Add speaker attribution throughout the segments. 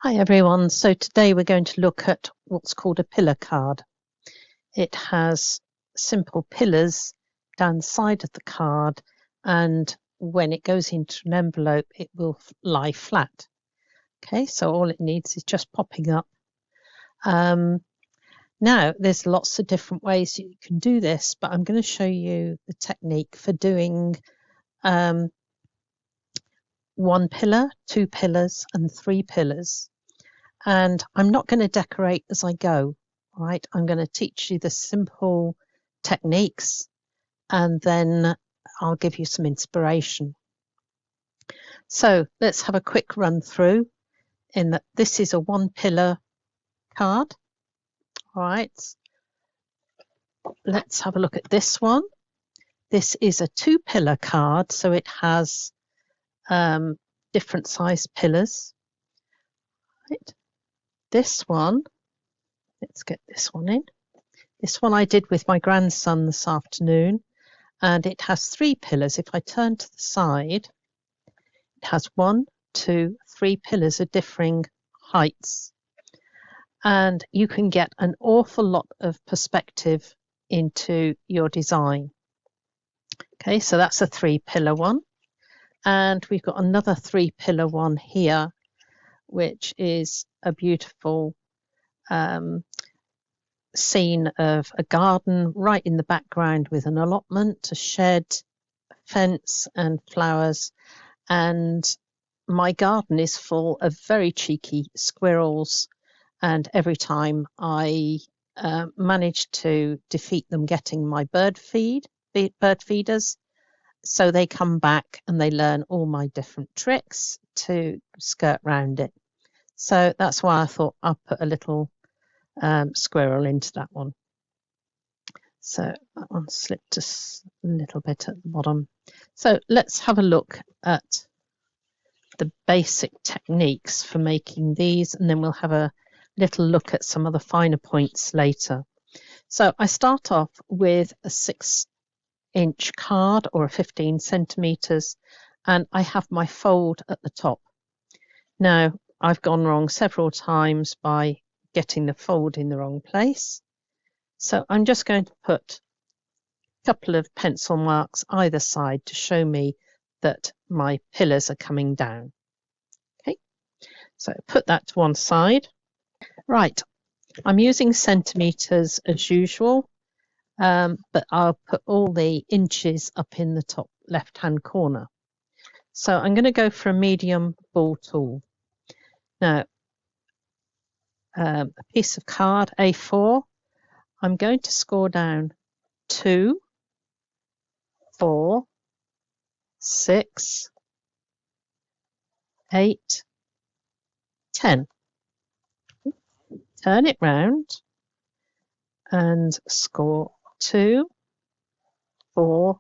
Speaker 1: Hi everyone, so today we're going to look at what's called a pillar card. It has simple pillars down the side of the card, and when it goes into an envelope it will lie flat. Okay, so all it needs is just popping up. Now there's lots of different ways you can do this, but I'm going to show you the technique for doing one pillar, two pillars and three pillars. And I'm not going to decorate as I go, right? I'm going to teach you the simple techniques and then I'll give you some inspiration. So let's have a quick run through in that this is a one pillar card. All right. Let's have a look at this one. This is a two pillar card, so it has different size pillars. Right. This one, let's get this one in. This one I did with my grandson this afternoon, and it has three pillars. If I turn to the side, it has 1, 2, 3 pillars of differing heights, and you can get an awful lot of perspective into your design. Okay, so that's a 3 pillar one, and we've got another 3 pillar one here, which is a beautiful scene of a garden right in the background with an allotment, a shed, a fence and flowers. And my garden is full of very cheeky squirrels, and every time I manage to defeat them getting my bird feeders, so they come back and they learn all my different tricks to skirt round it. So that's why I thought I'll put a little squirrel into that one. So that one slipped a little bit at the bottom. So let's have a look at the basic techniques for making these, and then we'll have a little look at some of the finer points later. So I start off with a 6-inch card or a 15 centimeters, and I have my fold at the top. Now I've gone wrong several times by getting the fold in the wrong place, so I'm just going to put a couple of pencil marks either side to show me that my pillars are coming down. Okay, so put that to one side. Right, I'm using centimeters as usual, but I'll put all the inches up in the top left-hand corner. So I'm going to go for a medium ball tool. Now, a piece of card, A4, I'm going to score down 2, 4, 6, 8, 10. Turn it round and score 2, 4,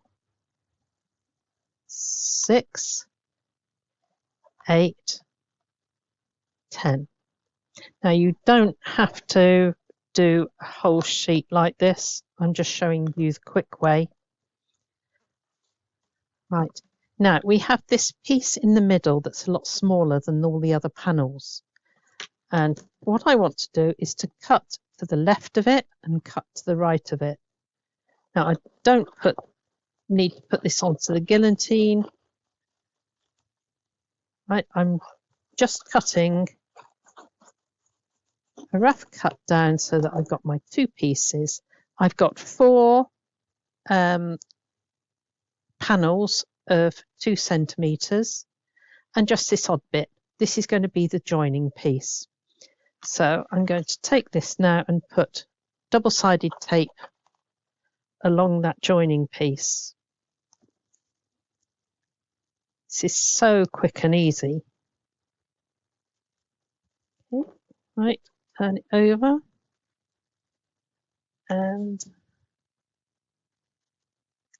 Speaker 1: 6, 8, 10. Now you don't have to do a whole sheet like this. I'm just showing you the quick way. Right, now we have this piece in the middle that's a lot smaller than all the other panels. And what I want to do is to cut to the left of it and cut to the right of it. Now I don't need to put this onto the guillotine. Right, I'm just cutting a rough cut down so that I've got my two pieces. I've got 4 panels of 2 centimeters and just this odd bit. This is going to be the joining piece. So I'm going to take this now and put double-sided tape along that joining piece. This is so quick and easy. Okay, right, turn it over and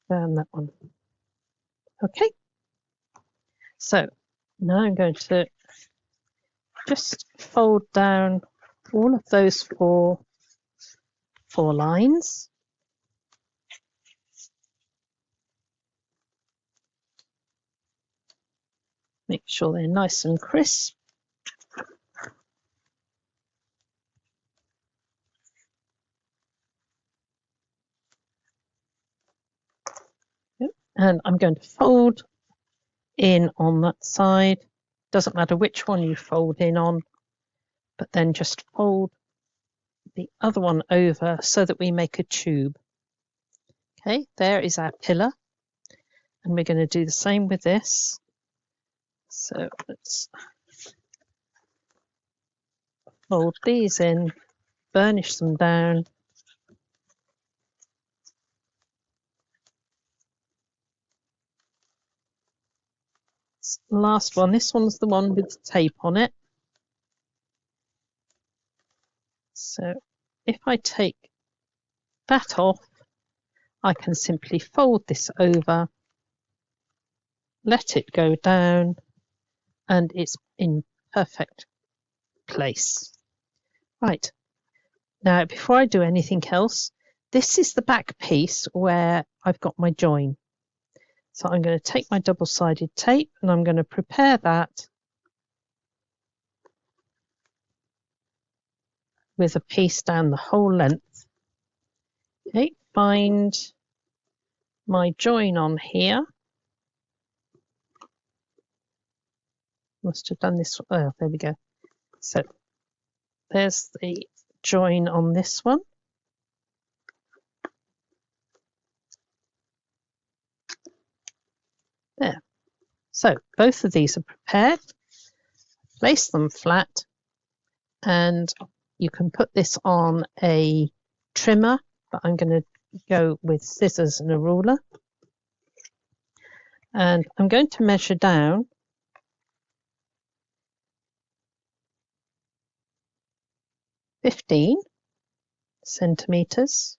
Speaker 1: down that one. Okay, so now I'm going to just fold down all of those four lines. Make sure they're nice and crisp. And I'm going to fold in on that side. Doesn't matter which one you fold in on, but then just fold the other one over so that we make a tube. Okay, there is our pillar, and we're going to do the same with this. So let's fold these in, burnish them down. Last one, this one's the one with the tape on it. So if I take that off, I can simply fold this over, let it go down, and it's in perfect place. Right, now before I do anything else, this is the back piece where I've got my join. So I'm going to take my double-sided tape and I'm going to prepare that with a piece down the whole length. Okay, find my join on here. Must have done this. Oh, there we go. So there's the join on this one. There. So both of these are prepared. Place them flat, and you can put this on a trimmer, but I'm going to go with scissors and a ruler. And I'm going to measure down 15 centimeters,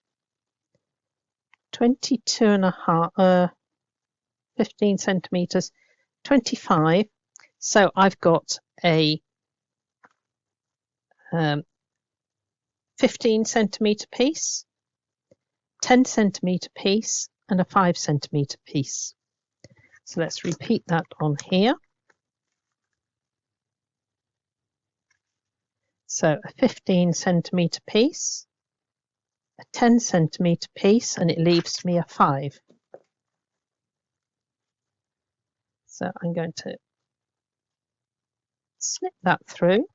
Speaker 1: 15 centimeters, 25. So I've got a 15 centimeter piece, 10 centimeter piece, and a 5 centimeter piece. So let's repeat that on here. So a 15 centimeter piece, a 10 centimeter piece, and it leaves me a 5. So I'm going to snip that through.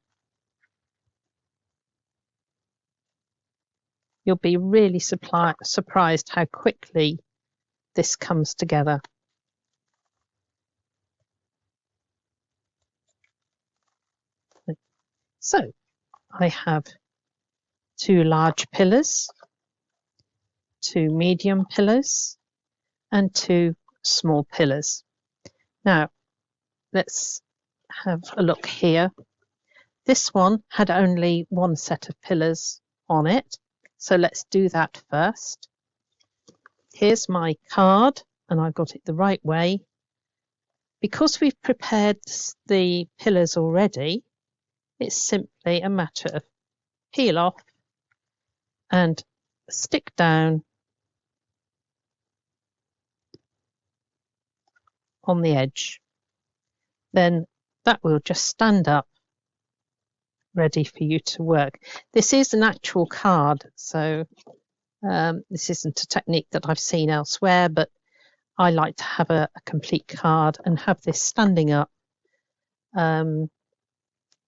Speaker 1: You'll be really surprised how quickly this comes together. So I have 2 large pillars, 2 medium pillars, and 2 small pillars. Now, let's have a look here. This one had only 1 set of pillars on it, so let's do that first. Here's my card, and I've got it the right way. Because we've prepared the pillars already, it's simply a matter of peel off and stick down on the edge. Then that will just stand up ready for you to work. This is an actual card, so this isn't a technique that I've seen elsewhere, but I like to have a complete card and have this standing up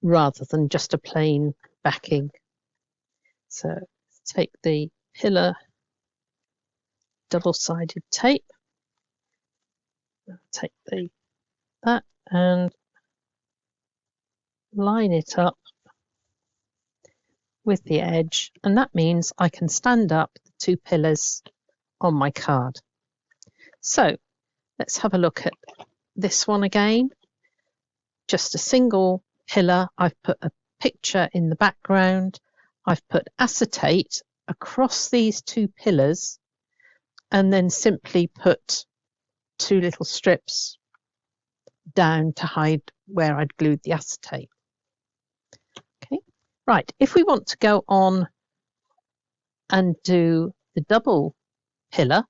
Speaker 1: rather than just a plain backing. So take the pillar double-sided tape, take that and line it up with the edge, and that means I can stand up the 2 pillars on my card. So let's have a look at this one again. Just a single pillar. I've put a picture in the background. I've put acetate across these 2 pillars and then simply put 2 little strips down to hide where I'd glued the acetate. Okay, right, if we want to go on and do the double pillar,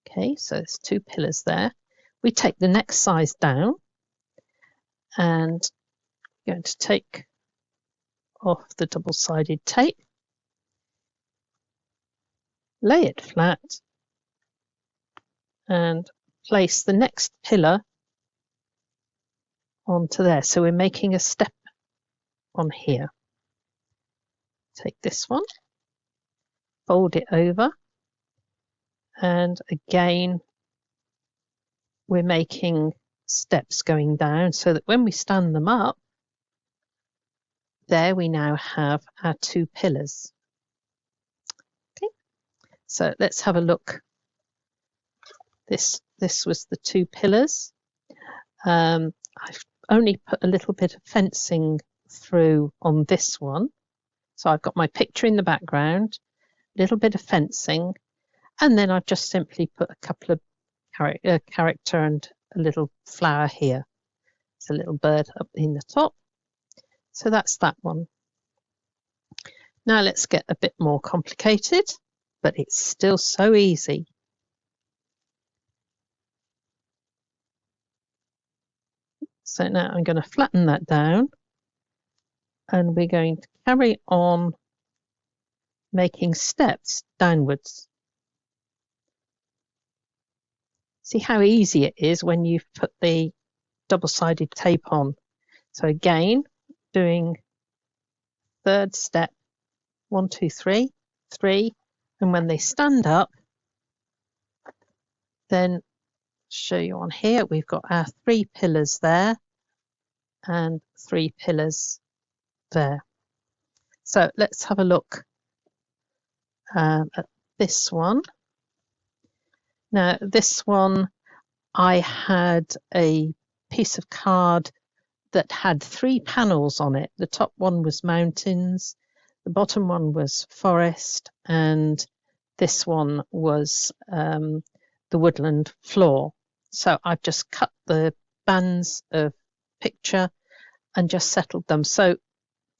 Speaker 1: okay, so there's 2 pillars there, we take the next size down and I'm going to take off the double-sided tape, lay it flat, and place the next pillar onto there. So we're making a step on here. Take this one, fold it over, and again we're making steps going down so that when we stand them up, there we now have our two pillars. Okay, so let's have a look. This was the two pillars. I've only put a little bit of fencing through on this one. So I've got my picture in the background, a little bit of fencing, and then I've just simply put a couple of character and a little flower here. It's a little bird up in the top. So that's that one. Now let's get a bit more complicated, but it's still so easy. So now I'm going to flatten that down, and we're going to carry on making steps downwards. See how easy it is when you've put the double-sided tape on. So again, doing third step, 1, 2, 3, 3, and when they stand up, then show you on here, we've got our 3 pillars there and 3 pillars there. So let's have a look at this one. Now this one, I had a piece of card that had 3 panels on it. The top one was mountains, the bottom one was forest, and this one was the woodland floor. So I've just cut the bands of picture and just settled them. So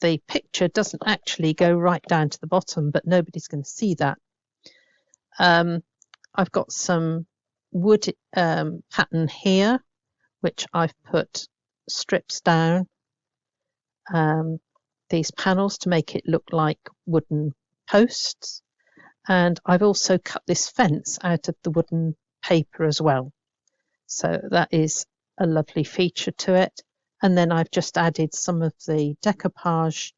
Speaker 1: the picture doesn't actually go right down to the bottom, but nobody's going to see that. I've got some wood pattern here, which I've put strips down these panels to make it look like wooden posts. And I've also cut this fence out of the wooden paper as well. So that is a lovely feature to it. And then I've just added some of the decoupage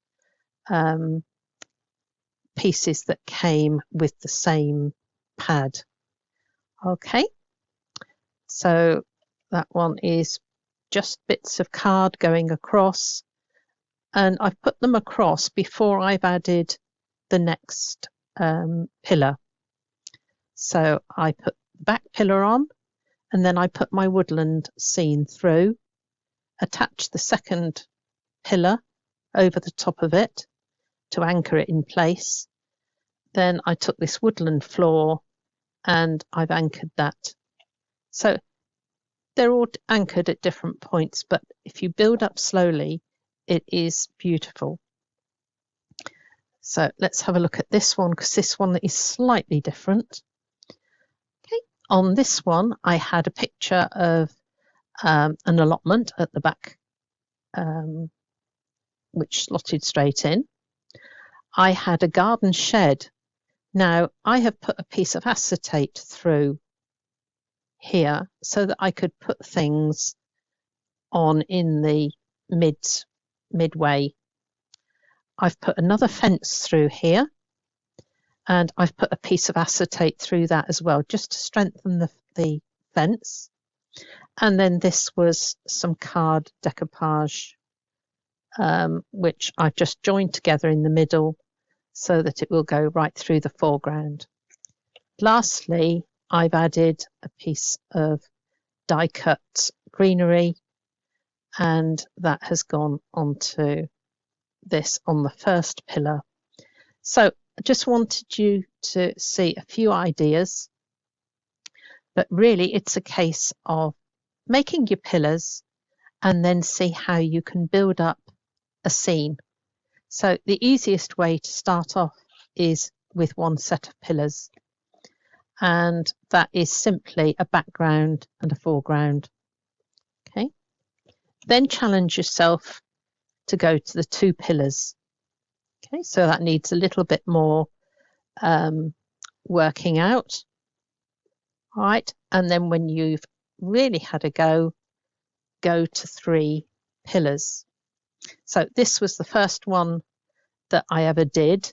Speaker 1: pieces that came with the same pad. Okay, so that one is just bits of card going across, and I've put them across before I've added the next pillar. So I put the back pillar on, and then I put my woodland scene through, attach the second pillar over the top of it to anchor it in place. Then I took this woodland floor and I've anchored that. So they're all anchored at different points, but if you build up slowly, it is beautiful. So let's have a look at this one, because this one is slightly different. Okay, on this one, I had a picture of an allotment at the back, which slotted straight in. I had a garden shed. Now, I have put a piece of acetate through here so that I could put things on in the midway. I've put another fence through here, and I've put a piece of acetate through that as well, just to strengthen the fence. And then this was some card decoupage, which I've just joined together in the middle so that it will go right through the foreground. Lastly, I've added a piece of die cut greenery, and that has gone onto this on the first pillar. So I just wanted you to see a few ideas, but really it's a case of making your pillars and then see how you can build up a scene. So the easiest way to start off is with one set of pillars, and that is simply a background and a foreground. Okay, then challenge yourself to go to the 2 pillars. Okay, so that needs a little bit more working out. All right, and then when you've really had a go to 3 pillars. So this was the first one that I ever did.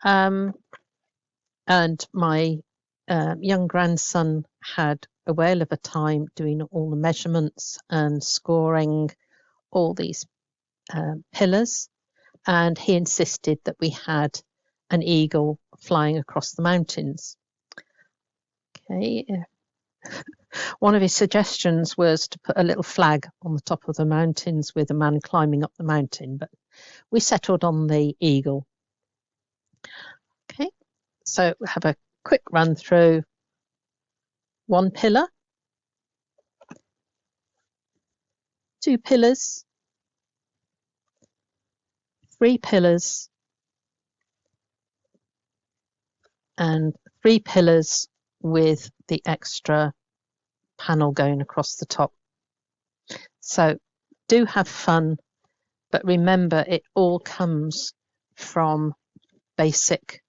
Speaker 1: And my young grandson had a whale of a time doing all the measurements and scoring all these pillars. And he insisted that we had an eagle flying across the mountains. Okay. One of his suggestions was to put a little flag on the top of the mountains with a man climbing up the mountain, but we settled on the eagle. Okay, so we have a quick run through. 1 pillar, 2 pillars, 3 pillars, and 3 pillars with the extra panel going across the top. So do have fun, but remember it all comes from basic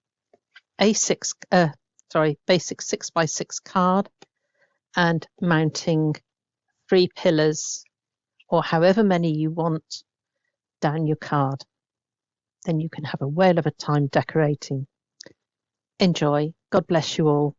Speaker 1: 6x6 card and mounting 3 pillars or however many you want down your card. Then you can have a whale of a time decorating. Enjoy. God bless you all.